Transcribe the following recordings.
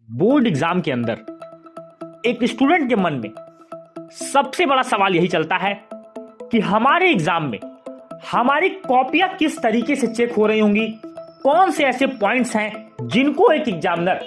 Board exam के अंदर एक स्टूडेंट के मन में सबसे बड़ा सवाल यही चलता है कि हमारे एग्जाम में हमारी कॉपियां किस तरीके से चेक हो रही होंगी, कौन से ऐसे पॉइंट्स हैं जिनको एक एग्जामिनर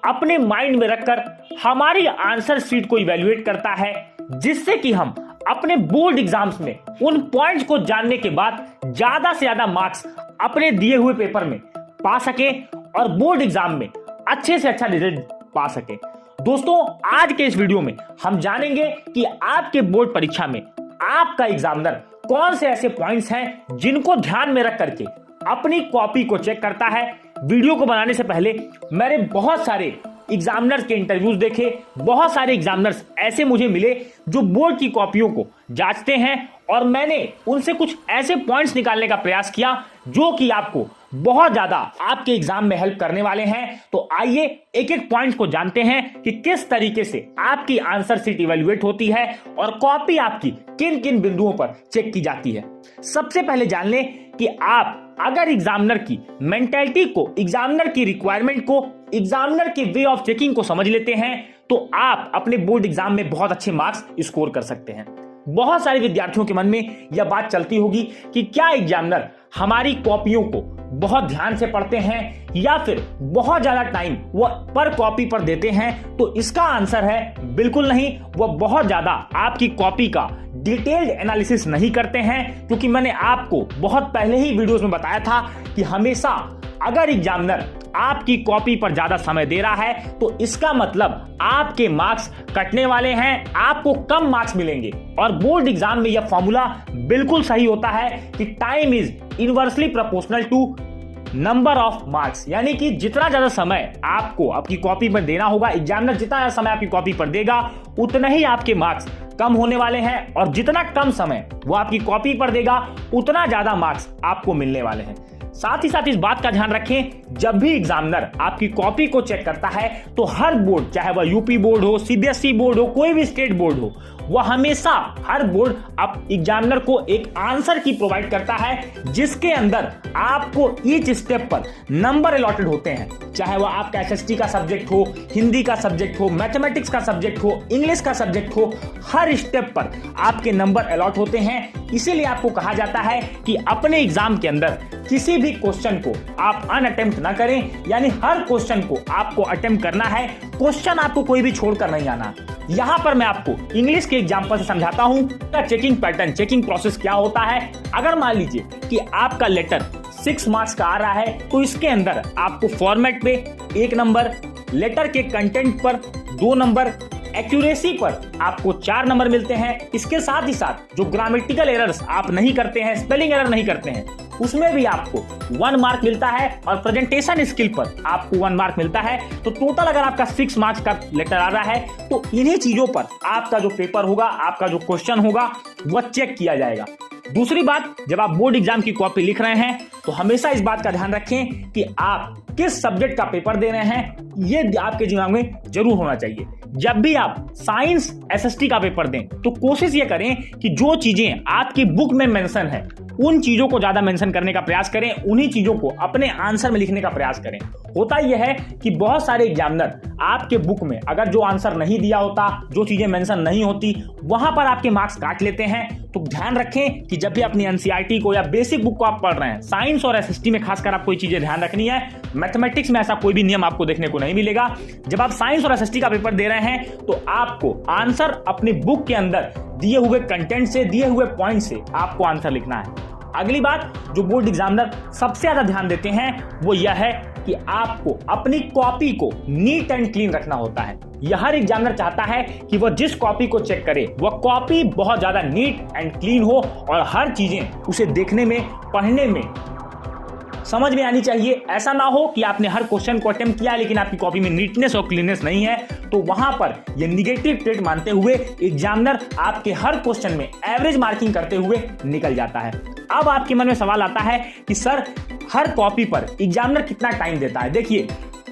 अपने माइंड में रखकर हमारी आंसर शीट को इवैल्यूएट करता है, जिससे कि हम अपने बोर्ड एग्जाम्स में उन पॉइंट्स को जानने के बाद ज्यादा से ज्यादा मार्क्स अपने दिए हुए पेपर में पा सके और बोर्ड एग्जाम में अच्छे से अच्छा रिजल्ट पा सके। दोस्तों, आज के इस वीडियो में हम जानेंगे कि आपके बोर्ड परीक्षा में आपका एग्जामिनर कौन से ऐसे पॉइंट्स हैं जिनको ध्यान में रख करके अपनी कॉपी को चेक करता है। वीडियो को बनाने से पहले मैंने बहुत सारे एग्जामिनर्स के इंटरव्यूज देखे, बहुत सारे एग्जामिनर्स ऐसे मुझे मिले जो बोर्ड की कॉपियों को जांचते हैं और मैंने उनसे कुछ ऐसे पॉइंट्स निकालने का प्रयास किया जो कि आपको बहुत ज्यादा आपके एग्जाम में हेल्प करने वाले हैं। तो आइए एक एक पॉइंट को जानते हैं कि किस तरीके से आपकी आंसर शीट इवैल्यूएट होती है और कॉपी आपकी किन किन बिंदुओं पर चेक की जाती है। सबसे पहले जान लें कि आप अगर एग्जामिनर की मेंटालिटी को, एग्जामिनर की रिक्वायरमेंट को, एग्जामिनर के वे ऑफ चेकिंग को समझ लेते हैं तो आप अपने बोर्ड एग्जाम में बहुत अच्छे मार्क्स स्कोर कर सकते हैं। बहुत सारे विद्यार्थियों के मन में यह बात चलती होगी कि क्या एग्जामिनर हमारी कॉपियों को बहुत ध्यान से पढ़ते हैं या फिर बहुत ज्यादा टाइम वो पर कॉपी पर देते हैं। तो इसका आंसर है बिल्कुल नहीं, वो बहुत ज्यादा आपकी कॉपी का डिटेल्ड एनालिसिस नहीं करते हैं, क्योंकि मैंने आपको बहुत पहले ही वीडियोस में बताया था कि हमेशा अगर एग्जामिनर आपकी कॉपी पर ज्यादा समय दे रहा है तो इसका मतलब आपके मार्क्स कटने वाले हैं, आपको कम मार्क्स मिलेंगे। और बोर्ड एग्जाम में यह फॉर्मूला बिल्कुल सही होता है कि time is inversely proportional to number of marks, यानी कि जितना ज्यादा समय आपको आपकी कॉपी पर देना होगा, एग्जामिनर जितना ज्यादा समय आपकी कॉपी पर देगा उतना ही आपके मार्क्स कम होने वाले हैं, और जितना कम समय वो आपकी कॉपी पर देगा उतना ज्यादा मार्क्स आपको मिलने वाले हैं। साथ ही साथ इस बात का ध्यान रखें, जब भी एग्जामिनर आपकी कॉपी को चेक करता है तो हर बोर्ड, चाहे वह यूपी बोर्ड हो, सीबीएसई बोर्ड हो, कोई भी स्टेट बोर्ड हो, वह हमेशा हर बोर्ड आप एग्जामिनर को एक आंसर की प्रोवाइड करता है जिसके अंदर आपको ईच स्टेप पर नंबर अलॉटेड होते हैं। चाहे वह आपका एसएसटी का सब्जेक्ट हो, हिंदी का सब्जेक्ट हो, मैथमेटिक्स का सब्जेक्ट हो, इंग्लिश का सब्जेक्ट हो, हर स्टेप पर आपके नंबर अलॉट होते हैं। इसीलिए आपको कहा जाता है कि अपने एग्जाम के अंदर किसी भी क्वेश्चन को आप अनअटेम्प्ट ना करें, यानी हर क्वेश्चन को आपको अटेम्प्ट करना है, क्वेश्चन आपको कोई भी छोड़कर नहीं आना। यहां पर मैं आपको इंग्लिश के एग्जांपल से समझाता हूं का चेकिंग पैटर्न, चेकिंग प्रोसेस क्या होता है। अगर मान लीजिए कि आपका लेटर 6 मार्क्स का आ रहा है तो इसके अंदर आपको फॉर्मेट पे 1 नंबर, लेटर के कंटेंट पर 2 नंबर, एक्यूरेसी पर आपको 4 नंबर मिलते हैं। इसके साथ ही साथ जो ग्रामेटिकल एरर्स आप नहीं करते हैं, स्पेलिंग एरर नहीं करते हैं, उसमें भी आपको 1 मार्क मिलता है और प्रेजेंटेशन स्किल पर आपको 1 मार्क मिलता है। तो टोटल अगर आपका 6 मार्क्स का लेटर आ रहा है तो इन्हीं चीजों पर आपका जो पेपर होगा, आपका जो क्वेश्चन होगा वह चेक किया जाएगा। दूसरी बात, जब आप बोर्ड एग्जाम की कॉपी लिख रहे हैं तो हमेशा इस बात का ध्यान रखें कि आप किस सब्जेक्ट का पेपर दे रहे हैं, ये आपके दिमाग में जरूर होना चाहिए। जब भी आप साइंस एसएसटी का पेपर दें तो कोशिश ये करें कि जो चीजें आपकी बुक में मेंशन है उन चीजों को ज्यादा मेंशन करने का प्रयास करें, उन्हीं चीजों को अपने आंसर में लिखने का प्रयास करें। होता यह है कि बहुत सारे एग्जामिनर आपके बुक में अगर जो आंसर नहीं दिया होता, जो चीजें मेंशन नहीं होती, वहां पर आपके मार्क्स काट लेते हैं। तो ध्यान रखें कि जब भी अपनी एनसीईआरटी को या बेसिक बुक को आप पढ़ रहे हैं, साइंस और एसएसटी में खासकर आप कोई चीजें ध्यान रखनी है। मैथमेटिक्स में ऐसा कोई भी नियम आपको देखने को नहीं मिलेगा। जब आप साइंस और एसएसटी का पेपर दे रहे हैं तो आपको आंसर अपनी बुक के अंदर दिए हुए कंटेंट से, दिए हुए पॉइंट से आपको आंसर लिखना है। अगली बात जो बोर्ड एग्जामिनर सबसे ज्यादा ध्यान देते हैं वो यह है कि आपको अपनी कॉपी को नीट एंड क्लीन रखना होता है। यह हर एग्जामिनर चाहता है कि वह जिस कॉपी को चेक करे वह कॉपी बहुत ज्यादा नीट एंड क्लीन हो और हर चीजें उसे देखने में, पढ़ने में, समझ में आनी चाहिए। ऐसा ना हो कि आपने हर क्वेश्चन को अटेम्प्ट किया लेकिन आपकी कॉपी में नीटनेस और क्लीननेस नहीं है, तो वहां पर यह निगेटिव ट्रेड मानते हुए एग्जामिनर आपके हर क्वेश्चन में एवरेज मार्किंग करते हुए निकल जाता है। अब आपके मन में सवाल आता है कि सर हर कॉपी पर एग्जामिनर कितना टाइम देता है। देखिए,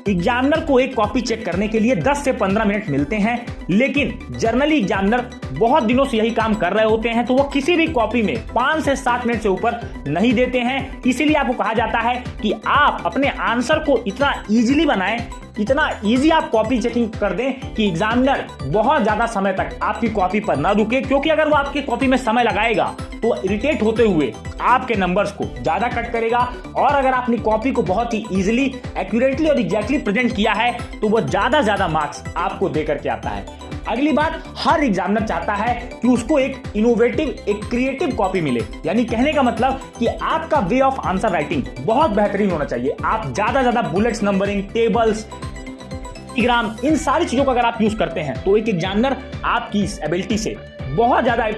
एग्जामिनर को एक कॉपी चेक करने के लिए 10 से 15 मिनट मिलते हैं, लेकिन जर्नली एग्जामिनर बहुत दिनों से यही काम कर रहे होते हैं तो वो किसी भी कॉपी में 5 से 7 मिनट से ऊपर नहीं देते हैं। इसीलिए आपको कहा जाता है कि आप अपने आंसर को इतना इजीली बनाएं इतना इजी आप कॉपी चेकिंग कर दें कि एग्जामिनर बहुत ज्यादा समय तक आपकी कॉपी पर ना रुके, क्योंकि अगर वो आपकी कॉपी में समय लगाएगा तो इरिटेट होते हुए आपके नंबर्स को ज्यादा कट करेगा। और अगर आपने कॉपी को बहुत ही इजीली, एक्यूरेटली और एग्जैक्टली प्रेजेंट किया है तो वो ज्यादा मार्क्स आपको देकर के आता है। अगली बात, हर एग्जामिनर चाहता है कि उसको एक इनोवेटिव, एक क्रिएटिव कॉपी मिले। यानी कहने का मतलब कि आपका वे ऑफ आंसर राइटिंग बहुत बेहतरीन होना चाहिए। आप ज्यादा बुलेट्स, नंबरिंग, टेबल्स, ग्राम, इन सारी चीजों का अगर आप यूज करते हैं तो एक एग्जामिनर आपकी इस एबिलिटी से बहुत ज्यादा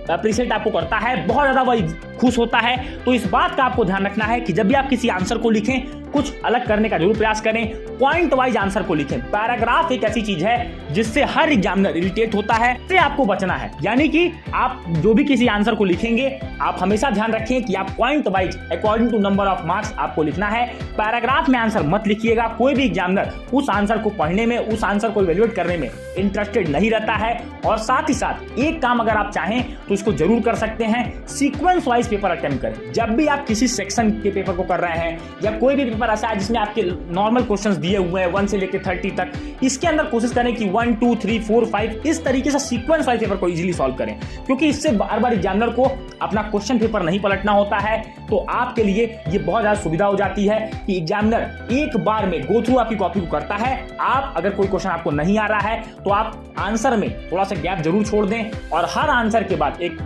अप्रिशिएट आपको करता है, बहुत ज्यादा वह खुश होता है। तो इस बात का आपको ध्यान रखना है कि जब भी आप किसी आंसर को लिखें, कुछ अलग करने का जरूर प्रयास करें। पॉइंट वाइज आंसर को लिखें। पैराग्राफ एक ऐसी चीज है जिससे हर एग्जामिनर इरिटेट होता है, इससे आपको बचना है। यानी कि आप जो भी किसी आंसर को लिखेंगे, आप हमेशा ध्यान रखें कि आप point wise according to number of marks आपको लिखना है। पैराग्राफ में आंसर मत लिखिएगा। कोई भी एग्जामिनर उस आंसर को पढ़ने में, उस आंसर को इवैल्यूएट करने में इंटरेस्टेड नहीं रहता है। और साथ ही साथ एक काम अगर आप चाहें तो इसको जरूर कर सकते हैं, सीक्वेंस वाइज पेपर अटेम्प्ट करें। जब भी आप किसी सेक्शन के पेपर को कर रहे हैं या कोई भी पेपर ऐसा है जिसमें आपके नॉर्मल क्वेश्चंस दिए हुए हैं 1 से लेकर 30 तक, इसके अंदर कोशिश करें कि 1 2 3 4 5 इस तरीके से सीक्वेंस वाइज पेपर को इजीली सॉल्व करें, क्योंकि इससे बार बार एग्जामिनर को अपना क्वेश्चन पेपर नहीं पलटना होता है। तो आपके लिए ये बहुत ज्यादा सुविधा हो जाती है कि एग्जामिनर एक बार में गो थ्रू आपकी कॉपी को करता है। आप अगर कोई क्वेश्चन आपको नहीं आ रहा है तो आप आंसर में थोड़ा सा गैप जरूर छोड़ दें, और हर आंसर के बाद एक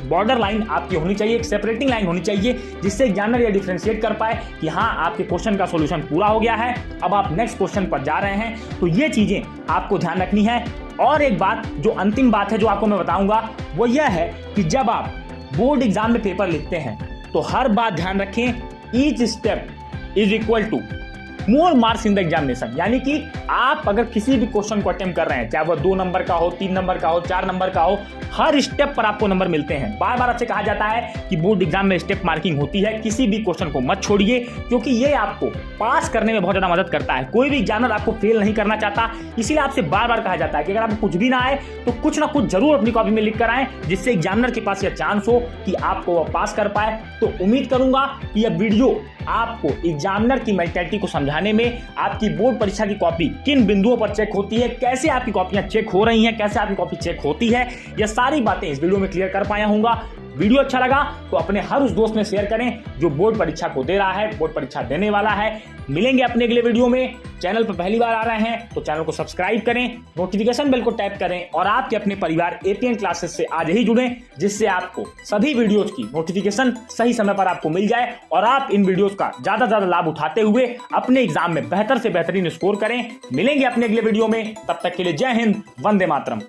बॉर्डर लाइन आपकी होनी चाहिए, एक सेपरेटिंग लाइन होनी चाहिए, जिससे एग्जामिनर ये डिफरेंशिएट कर पाए कि हाँ, आपके क्वेश्चन का सॉल्यूशन पूरा हो गया है, अब आप नेक्स्ट क्वेश्चन पर जा रहे हैं। तो ये चीजें आपको ध्यान रखनी है। और एक बात, जो अंतिम बात है जो आपको मैं बताऊंगा, वो यह है कि जब आप बोर्ड एग्जाम में पेपर लिखते हैं तो हर बात ध्यान रखें, each step is equal to more marks in the examination. यानी कि आप अगर किसी भी क्वेश्चन को अटेम्प्ट कर रहे हैं, चाहे वो 2 नंबर का हो, 3 नंबर का हो, 4 नंबर का हो, हर स्टेप पर आपको नंबर मिलते हैं। बार बार आपसे कहा जाता है कि बोर्ड एग्जाम में स्टेप मार्किंग होती है, किसी भी क्वेश्चन को मत छोड़िए, क्योंकि ये आपको पास करने में बहुत ज्यादा मदद करता है। कोई भी एग्जामिनर आपको फेल नहीं करना चाहता, इसीलिए आपसे बार बार कहा जाता है कि अगर आपको कुछ भी ना आए तो कुछ ना कुछ जरूर अपनी कॉपी में लिख कर आए, जिससे एग्जामिनर के पास यह चांस हो कि आपको वो पास कर पाए। तो उम्मीद करूंगा कि यह वीडियो आपको एग्जामिनर की मेंटालिटी को समझाने में, आपकी बोर्ड परीक्षा की कॉपी किन बिंदुओं पर चेक होती है, कैसे आपकी कॉपियां चेक हो रही हैं, कैसे आपकी कॉपी चेक होती है, यह सारी बातें इस वीडियो में क्लियर कर पाया हूंगा। वीडियो अच्छा लगा तो अपने हर उस दोस्त में शेयर करें जो बोर्ड परीक्षा को दे रहा है, बोर्ड परीक्षा देने वाला है। मिलेंगे अपने अगले वीडियो में। चैनल पर पहली बार आ रहे हैं तो चैनल को सब्सक्राइब करें, नोटिफिकेशन बेल को टैप करें और आपके अपने परिवार एपीएन क्लासेस से आज ही जुड़ें, जिससे आपको सभी वीडियोज की नोटिफिकेशन सही समय पर आपको मिल जाए और आप इन वीडियोज का ज्यादा लाभ उठाते हुए अपने एग्जाम में बेहतर से बेहतरीन स्कोर करें। मिलेंगे अपने अगले वीडियो में, तब तक के लिए जय हिंद, वंदे मातरम।